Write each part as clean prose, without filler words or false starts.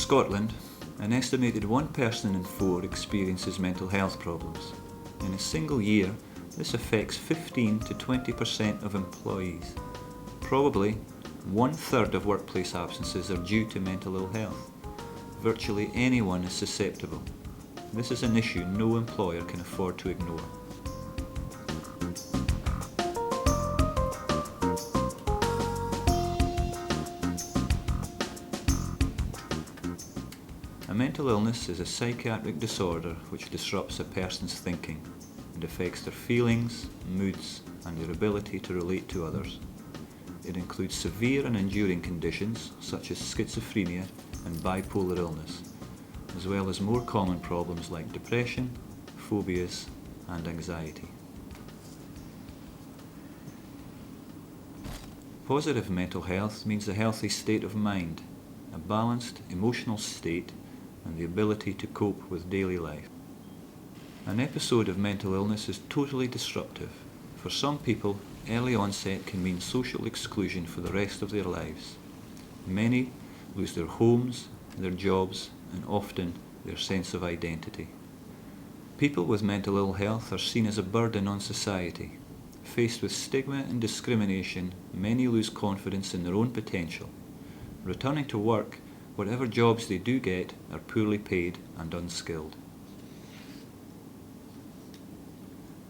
Scotland, an estimated 1 person in 4 experiences mental health problems. In a single year, this affects 15 to 20% of employees. Probably 1/3 of workplace absences are due to mental ill health. Virtually anyone is susceptible. This is an issue no employer can afford to ignore. A mental illness is a psychiatric disorder which disrupts a person's thinking and affects their feelings, moods, and their ability to relate to others. It includes severe and enduring conditions such as schizophrenia and bipolar illness, as well as more common problems like depression, phobias, and anxiety. Positive mental health means a healthy state of mind, a balanced emotional state, and the ability to cope with daily life. An episode of mental illness is totally disruptive. For some people, early onset can mean social exclusion for the rest of their lives. Many lose their homes, their jobs, and often their sense of identity. People with mental ill health are seen as a burden on society. Faced with stigma and discrimination, many lose confidence in their own potential. Returning to work, whatever jobs they do get are poorly paid and unskilled.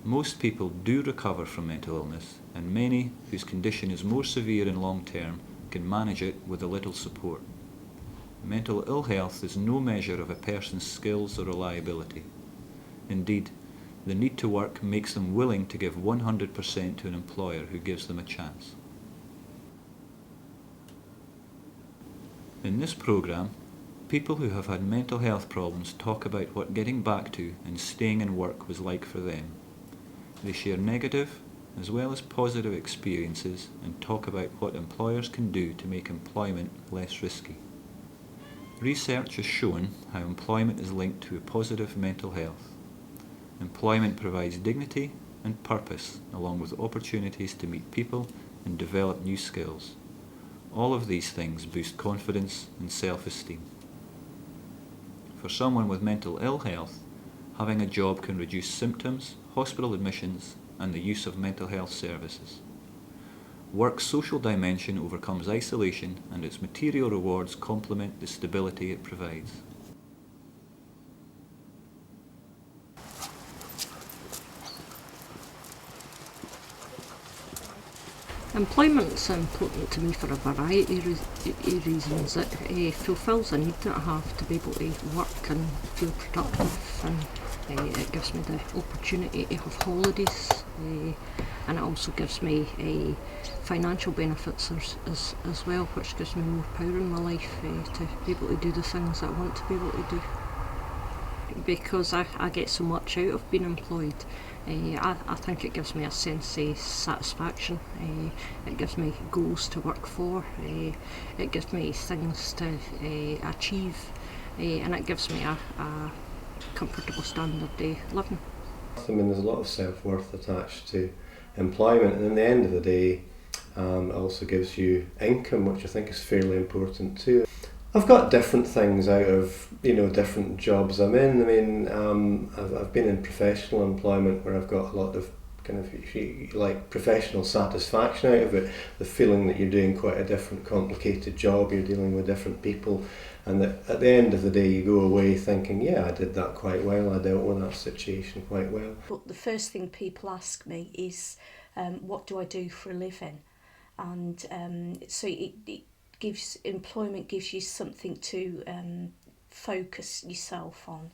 Most people do recover from mental illness, and many whose condition is more severe and long-term can manage it with a little support. Mental ill health is no measure of a person's skills or reliability. Indeed, the need to work makes them willing to give 100% to an employer who gives them a chance. In this programme, people who have had mental health problems talk about what getting back to and staying in work was like for them. They share negative as well as positive experiences and talk about what employers can do to make employment less risky. Research has shown how employment is linked to positive mental health. Employment provides dignity and purpose, along with opportunities to meet people and develop new skills. All of these things boost confidence and self-esteem. For someone with mental ill health, having a job can reduce symptoms, hospital admissions, and the use of mental health services. Work's social dimension overcomes isolation, and its material rewards complement the stability it provides. Employment's important to me for a variety of reasons. It fulfils a need that I have to be able to work and feel productive, and it gives me the opportunity to have holidays, and it also gives me financial benefits as well, which gives me more power in my life to be able to do the things that I want to be able to do. Because I get so much out of being employed, I think it gives me a sense of satisfaction. It gives me goals to work for, it gives me things to achieve, and it gives me a comfortable standard of living. I mean, there's a lot of self-worth attached to employment, and in the end of the day, it also gives you income, which I think is fairly important too. I've got different things out of, different jobs I'm in. I mean, I've been in professional employment where I've got a lot of kind of like professional satisfaction out of it, the feeling that you're doing quite a different, complicated job, you're dealing with different people, and that at the end of the day you go away thinking, yeah, I did that quite well, I dealt with that situation quite well. But the first thing people ask me is, what do I do for a living? And so employment gives you something to focus yourself on.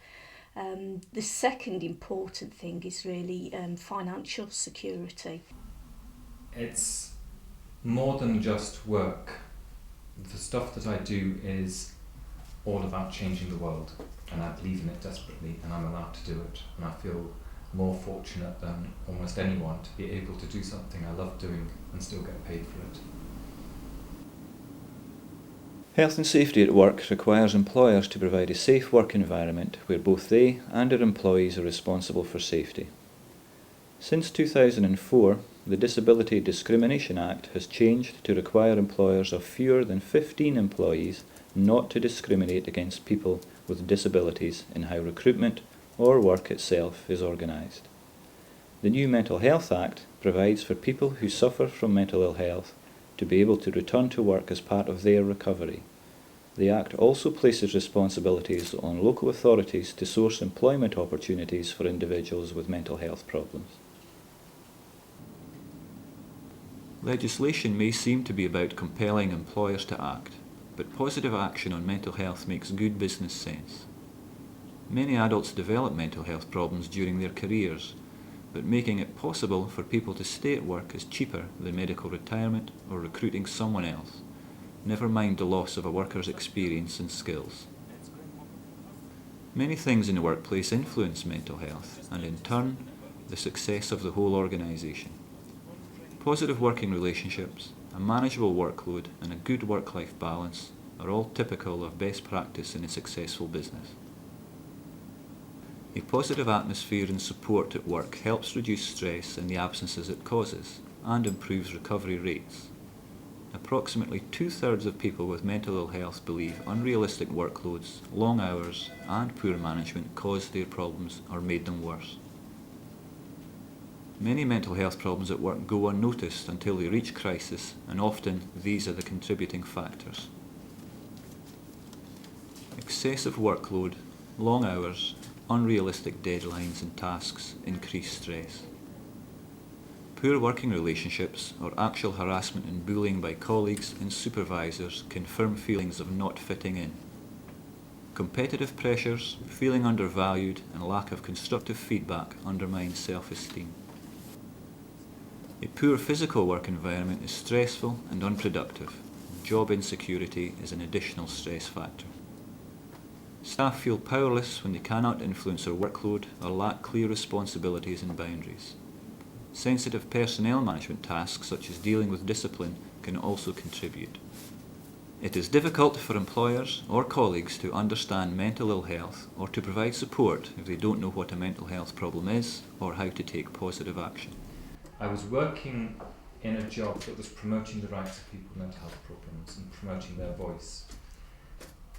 The second important thing is really financial security. It's more than just work. The stuff that I do is all about changing the world, and I believe in it desperately, and I'm allowed to do it, and I feel more fortunate than almost anyone to be able to do something I love doing and still get paid for it. Health and safety at work requires employers to provide a safe work environment where both they and their employees are responsible for safety. Since 2004, the Disability Discrimination Act has changed to require employers of fewer than 15 employees not to discriminate against people with disabilities in how recruitment or work itself is organised. The new Mental Health Act provides for people who suffer from mental ill health to be able to return to work as part of their recovery. The Act also places responsibilities on local authorities to source employment opportunities for individuals with mental health problems. Legislation may seem to be about compelling employers to act, but positive action on mental health makes good business sense. Many adults develop mental health problems during their careers, but making it possible for people to stay at work is cheaper than medical retirement or recruiting someone else, never mind the loss of a worker's experience and skills. Many things in the workplace influence mental health and, in turn, the success of the whole organisation. Positive working relationships, a manageable workload and a good work-life balance are all typical of best practice in a successful business. A positive atmosphere and support at work helps reduce stress and the absences it causes and improves recovery rates. Approximately 2/3 of people with mental ill health believe unrealistic workloads, long hours and poor management caused their problems or made them worse. Many mental health problems at work go unnoticed until they reach crisis, and often these are the contributing factors. Excessive workload, long hours, unrealistic deadlines and tasks increase stress. Poor working relationships or actual harassment and bullying by colleagues and supervisors confirm feelings of not fitting in. Competitive pressures, feeling undervalued and lack of constructive feedback undermine self-esteem. A poor physical work environment is stressful and unproductive. Job insecurity is an additional stress factor. Staff feel powerless when they cannot influence their workload or lack clear responsibilities and boundaries. Sensitive personnel management tasks such as dealing with discipline can also contribute. It is difficult for employers or colleagues to understand mental ill health or to provide support if they don't know what a mental health problem is or how to take positive action. I was working in a job that was promoting the rights of people with mental health problems and promoting their voice.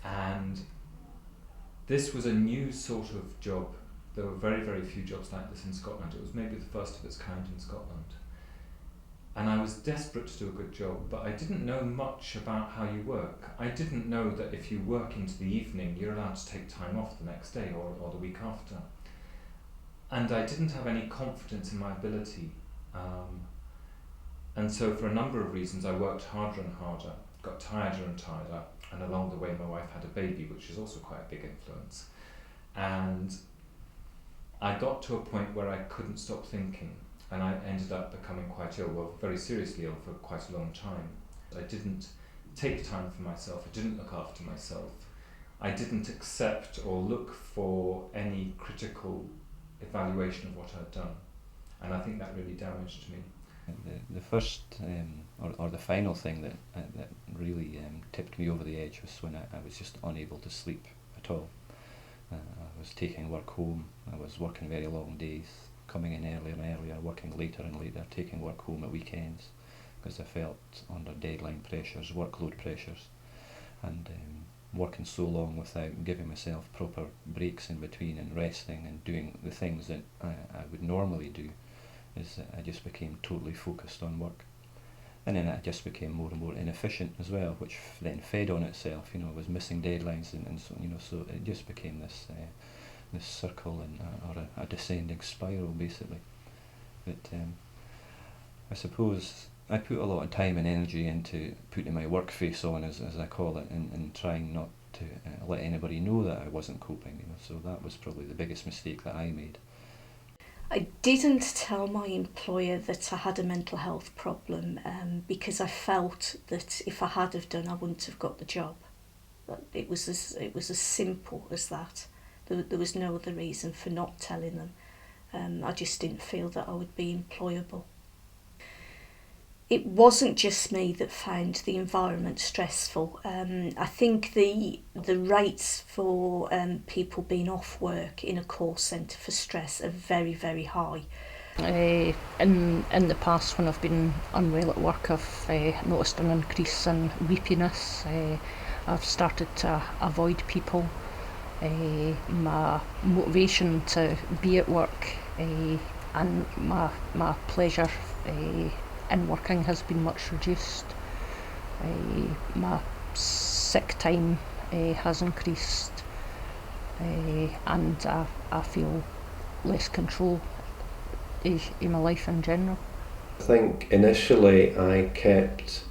And this was a new sort of job. There were very, very few jobs like this in Scotland. It was maybe the first of its kind in Scotland. And I was desperate to do a good job, but I didn't know much about how you work. I didn't know that if you work into the evening, you're allowed to take time off the next day or the week after. And I didn't have any confidence in my ability. And so for a number of reasons, I worked harder and harder, got tireder and tireder, and along the way my wife had a baby, which is also quite a big influence. And I got to a point where I couldn't stop thinking, and I ended up becoming quite ill, well, very seriously ill for quite a long time. I didn't take time for myself, I didn't look after myself, I didn't accept or look for any critical evaluation of what I'd done, and I think that really damaged me. The first or the final thing that really tipped me over the edge was when I was just unable to sleep at all. I was taking work home, I was working very long days, coming in earlier and earlier, working later and later, taking work home at weekends because I felt under deadline pressures, workload pressures, and working so long without giving myself proper breaks in between and resting and doing the things that I would normally do. I just became totally focused on work, and then I just became more and more inefficient as well, which then fed on itself. I was missing deadlines, and so so it just became this circle or a descending spiral basically. But I suppose I put a lot of time and energy into putting my work face on, as I call it, and trying not to let anybody know that I wasn't coping. So that was probably the biggest mistake that I made. I didn't tell my employer that I had a mental health problem because I felt that if I had have done, I wouldn't have got the job. It was as simple as that. There was no other reason for not telling them. I just didn't feel that I would be employable. It wasn't just me that found the environment stressful. I think the rates for people being off work in a call centre for stress are very, very high. In the past, when I've been unwell at work, I've noticed an increase in weepiness. I've started to avoid people. My motivation to be at work and my pleasure in working has been much reduced. My sick time has increased, and I feel less control in my life in general. I think initially I kept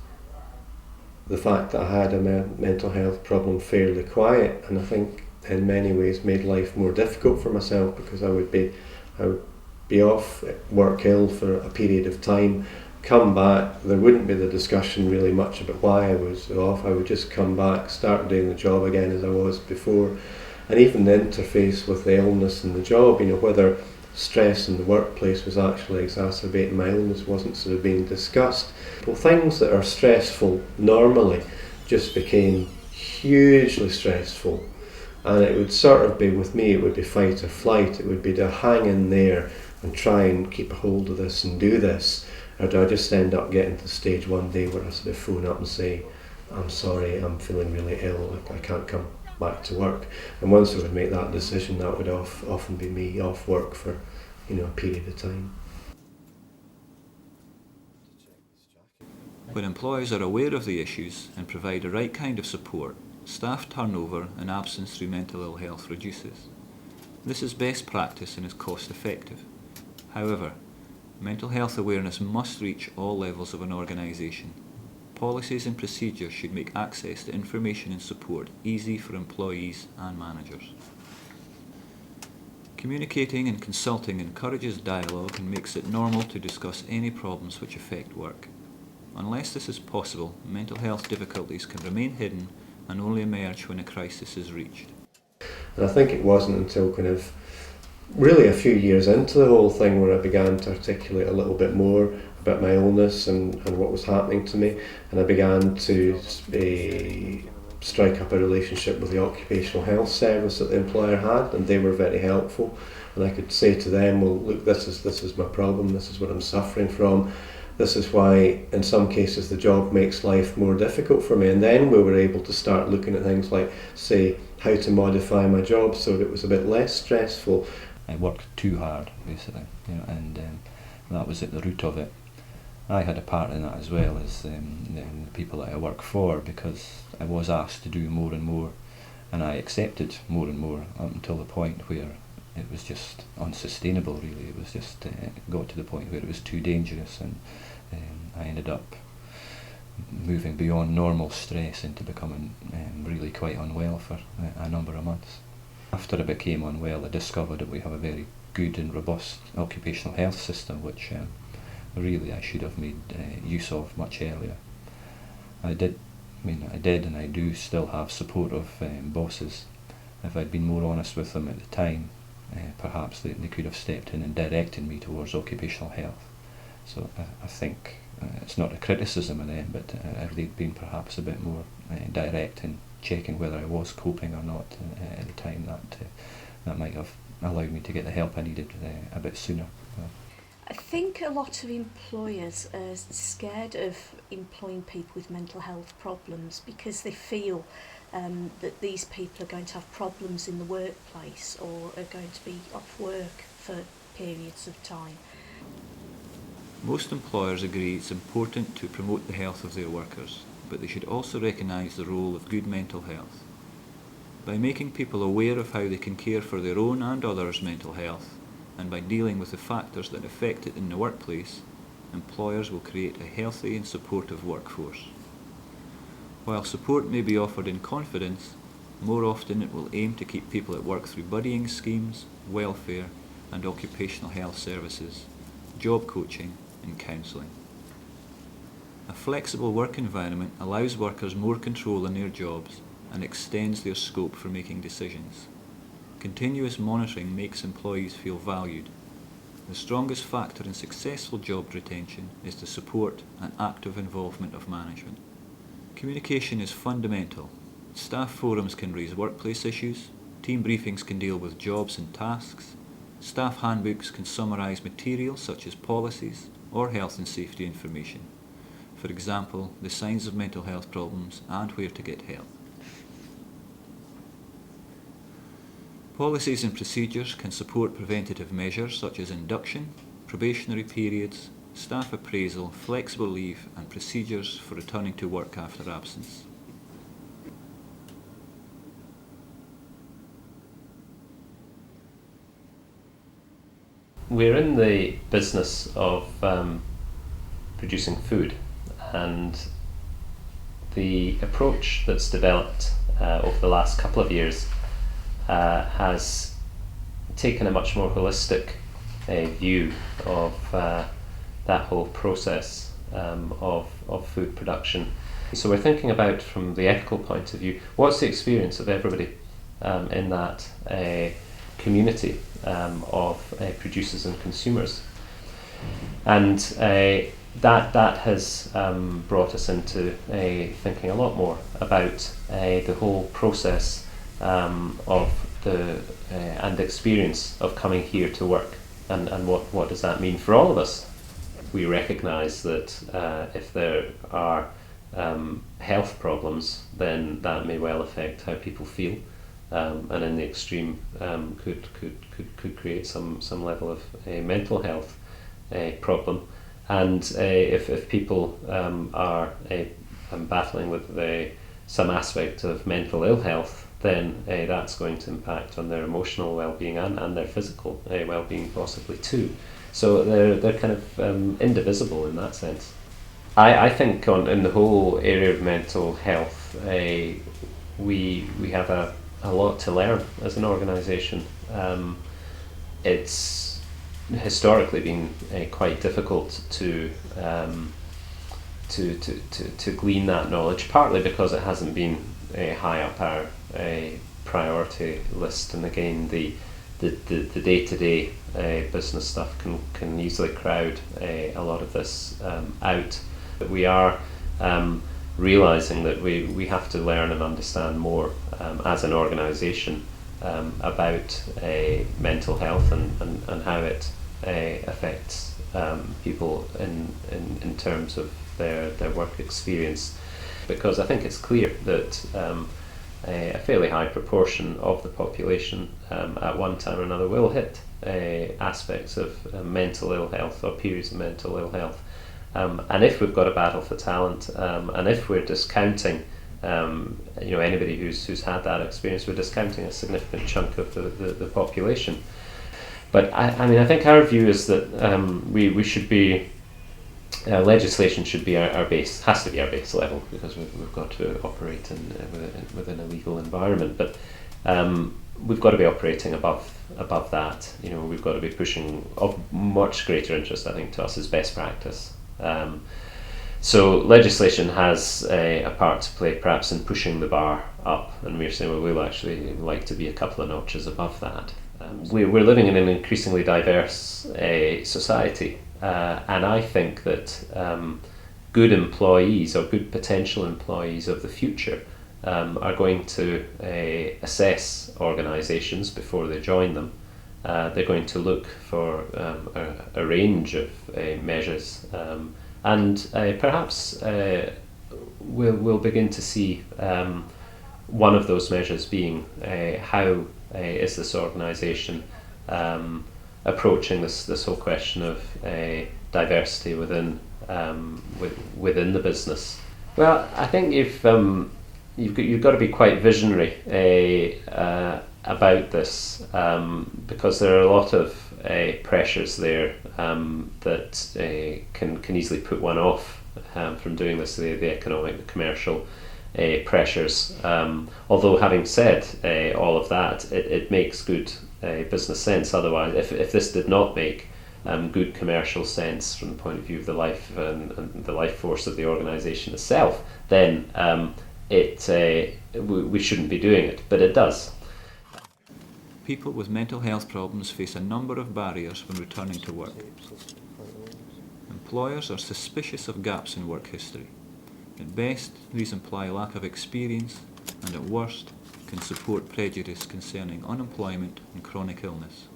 the fact that I had a mental health problem fairly quiet, and I think in many ways made life more difficult for myself, because I would be off work ill for a period of time, come back, there wouldn't be the discussion really much about why I was off. I would just come back, start doing the job again as I was before, and even the interface with the illness and the job, whether stress in the workplace was actually exacerbating my illness wasn't sort of being discussed. Well, things that are stressful normally just became hugely stressful, and it would sort of be, with me, it would be fight or flight. It would be to hang in there and try and keep a hold of this and do this, or do I just end up getting to the stage one day where I sort of phone up and say, I'm sorry, I'm feeling really ill, I can't come back to work. And once I would make that decision, that would often be me off work for a period of time. When employers are aware of the issues and provide the right kind of support, staff turnover and absence through mental ill health reduces. This is best practice and is cost effective. However, mental health awareness must reach all levels of an organisation. Policies and procedures should make access to information and support easy for employees and managers. Communicating and consulting encourages dialogue and makes it normal to discuss any problems which affect work. Unless this is possible, mental health difficulties can remain hidden and only emerge when a crisis is reached. And I think it wasn't until kind of really a few years into the whole thing where I began to articulate a little bit more about my illness and what was happening to me, and I began to strike up a relationship with the occupational health service that the employer had, and they were very helpful. And I could say to them, well, look, this is my problem, this is what I'm suffering from, this is why in some cases the job makes life more difficult for me. And then we were able to start looking at things like, say, how to modify my job so that it was a bit less stressful. I worked too hard, basically, and that was at the root of it. I had a part in that as well as the people that I work for, because I was asked to do more and more, and I accepted more and more up until the point where it was just unsustainable, really. It was just got to the point where it was too dangerous, and I ended up moving beyond normal stress into becoming really quite unwell for a number of months. After I became unwell, I discovered that we have a very good and robust occupational health system, which really I should have made use of much earlier. I did and I do still have supportive bosses. If I'd been more honest with them at the time, perhaps they could have stepped in and directed me towards occupational health. So I think it's not a criticism of them, but if they'd been perhaps a bit more direct in checking whether I was coping or not at the time, that might have allowed me to get the help I needed a bit sooner. I think a lot of employers are scared of employing people with mental health problems because they feel that these people are going to have problems in the workplace or are going to be off work for periods of time. Most employers agree it's important to promote the health of their workers, but they should also recognise the role of good mental health. By making people aware of how they can care for their own and others' mental health, and by dealing with the factors that affect it in the workplace, employers will create a healthy and supportive workforce. While support may be offered in confidence, more often it will aim to keep people at work through buddying schemes, welfare and occupational health services, job coaching and counselling. A flexible work environment allows workers more control in their jobs and extends their scope for making decisions. Continuous monitoring makes employees feel valued. The strongest factor in successful job retention is the support and active involvement of management. Communication is fundamental. Staff forums can raise workplace issues, team briefings can deal with jobs and tasks, staff handbooks can summarise material such as policies or health and safety information. For example, the signs of mental health problems and where to get help. Policies and procedures can support preventative measures such as induction, probationary periods, staff appraisal, flexible leave and procedures for returning to work after absence. We're in the business of producing food, and the approach that's developed over the last couple of years has taken a much more holistic view of that whole process of food production. So we're thinking about, from the ethical point of view, what's the experience of everybody in that community of producers and consumers, and that has brought us into thinking a lot more about the whole process of the and experience of coming here to work, and what does that mean for all of us. We recognise that if there are health problems, then that may well affect how people feel, and in the extreme could create some level of a mental health problem. And if people are battling with some aspect of mental ill health, then that's going to impact on their emotional well-being and their physical well-being possibly too. So they're kind of indivisible in that sense. I think in the whole area of mental health, we have a lot to learn as an organisation. It's historically been quite difficult to glean that knowledge, partly because it hasn't been high up our priority list, and again the day-to-day business stuff can easily crowd a lot of this out. But we are realising that we have to learn and understand more as an organisation about mental health and how it affects people in terms of their work experience, because I think it's clear that a fairly high proportion of the population at one time or another will hit aspects of mental ill health or periods of mental ill health. And if we've got a battle for talent, and if we're discounting anybody who's had that experience, we're discounting a significant chunk of the population. But I think our view is that we should be, legislation should be our base, has to be our base level, because we've got to operate within a legal environment. But we've got to be operating above that. We've got to be pushing, of much greater interest, I think, to us, is best practice. So legislation has a part to play perhaps in pushing the bar up, and we're saying, well, we'll actually like to be a couple of notches above that. We're living in an increasingly diverse society, and I think that good employees, or good potential employees of the future, are going to assess organisations before they join them. They're going to look for a range of measures, and perhaps we'll begin to see one of those measures being how is this organisation approaching this whole question of diversity within the business. Well, I think you've got to be quite visionary about this, because there are a lot of pressures there that can easily put one off from doing this, the economic, the commercial pressures. Although, having said all of that, it makes good business sense. Otherwise, if this did not make good commercial sense from the point of view of the life and the life force of the organisation itself, then we shouldn't be doing it, but it does. People with mental health problems face a number of barriers when returning to work. Employers are suspicious of gaps in work history. At best, these imply lack of experience, and at worst, can support prejudice concerning unemployment and chronic illness.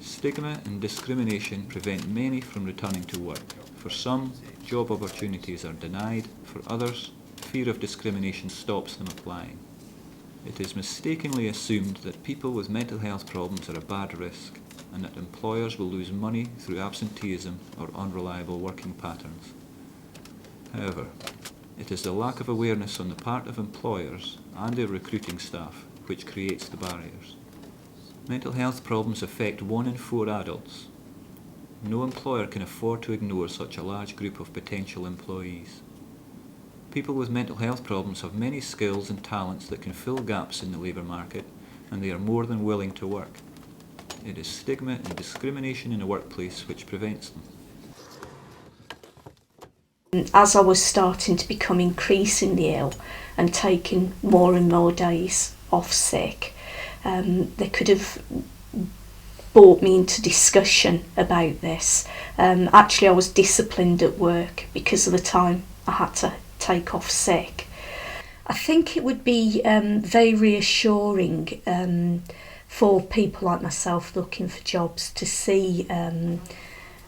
Stigma and discrimination prevent many from returning to work. For some, job opportunities are denied. For others, fear of discrimination stops them applying. It is mistakenly assumed that people with mental health problems are a bad risk and that employers will lose money through absenteeism or unreliable working patterns. However, it is the lack of awareness on the part of employers and their recruiting staff which creates the barriers. Mental health problems affect 1 in 4 adults. No employer can afford to ignore such a large group of potential employees. People with mental health problems have many skills and talents that can fill gaps in the labour market, and they are more than willing to work. It is stigma and discrimination in the workplace which prevents them. As I was starting to become increasingly ill and taking more and more days off sick, they could have brought me into discussion about this. Actually, I was disciplined at work because of the time I had to take off sick. I think it would be very reassuring for people like myself looking for jobs to see,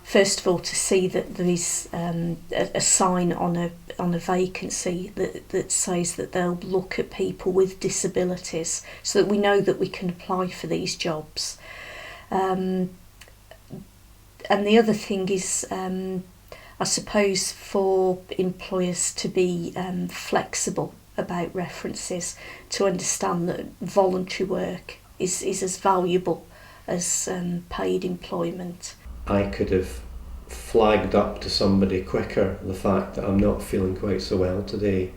first of all, to see that there is a sign on a vacancy that says that they'll look at people with disabilities, so that we know that we can apply for these jobs. And the other thing is, I suppose, for employers to be flexible about references, to understand that voluntary work is as valuable as paid employment. I could have flagged up to somebody quicker the fact that I'm not feeling quite so well today.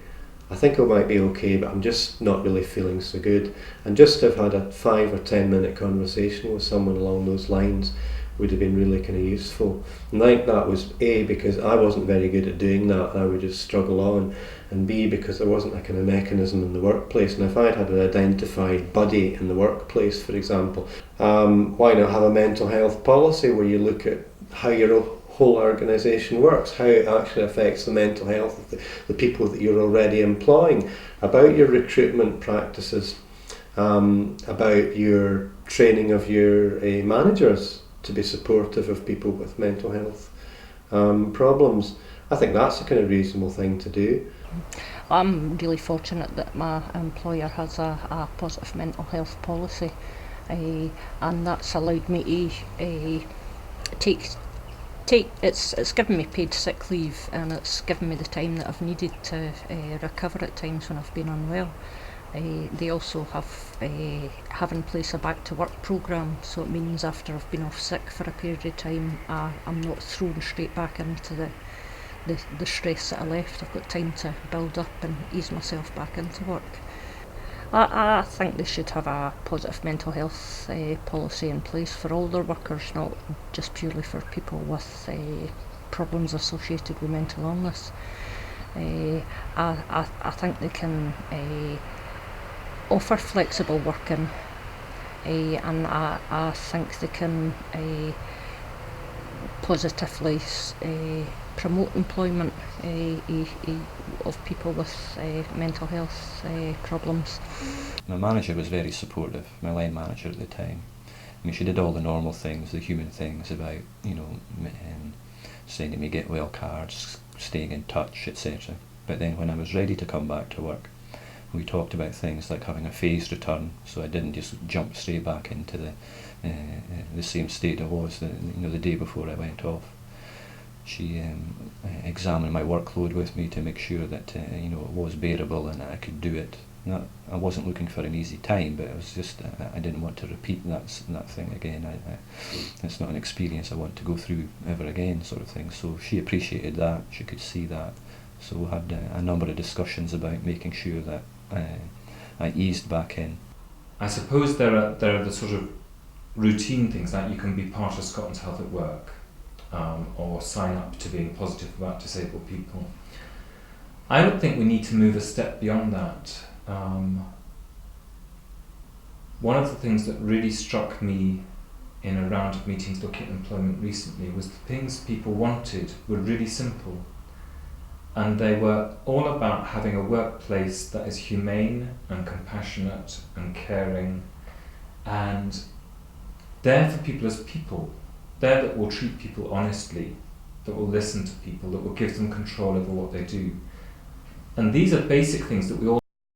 I think I might be okay, but I'm just not really feeling so good. And just to have had a 5 or 10 minute conversation with someone along those lines would have been really kind of useful. And I think that was A, because I wasn't very good at doing that, I would just struggle on, and B, because there wasn't a kind of mechanism in the workplace. And if I'd had an identified buddy in the workplace, for example, why not have a mental health policy where you look at how your whole organisation works, how it actually affects the mental health of the people that you're already employing, about your recruitment practices, about your training of your managers to be supportive of people with mental health problems. I think that's a kind of reasonable thing to do. I'm really fortunate that my employer has a positive mental health policy, and that's allowed me to take it's given me paid sick leave, and it's given me the time that I've needed to recover at times when I've been unwell. They also have in place a back to work programme, so it means after I've been off sick for a period of time, I'm not thrown straight back into the stress that I left. I've got time to build up and ease myself back into work. I think they should have a positive mental health policy in place for all their workers, not just purely for people with problems associated with mental illness. I think they can offer flexible working, and I think they can positively promote employment of people with mental health problems. My manager was very supportive, my line manager at the time. I mean, she did all the normal things, the human things about, sending me get well cards, staying in touch, etc. But then when I was ready to come back to work, we talked about things like having a phased return, so I didn't just jump straight back into the same state I was the day before I went off. She examined my workload with me to make sure that it was bearable and I could do it. I wasn't looking for an easy time, but it was just I didn't want to repeat that thing again. It's not an experience I want to go through ever again, sort of thing. So she appreciated that. She could see that. So we had a number of discussions about making sure that I eased back in. I suppose there are the sort of routine things, like you can be part of Scotland's Health at Work, or sign up to being positive about disabled people. I would think we need to move a step beyond that. One of the things that really struck me in a round of meetings looking at employment recently was the things people wanted were really simple, and they were all about having a workplace that is humane and compassionate and caring and there for people as people, there that will treat people honestly, that will listen to people, that will give them control over what they do. And these are basic things that we all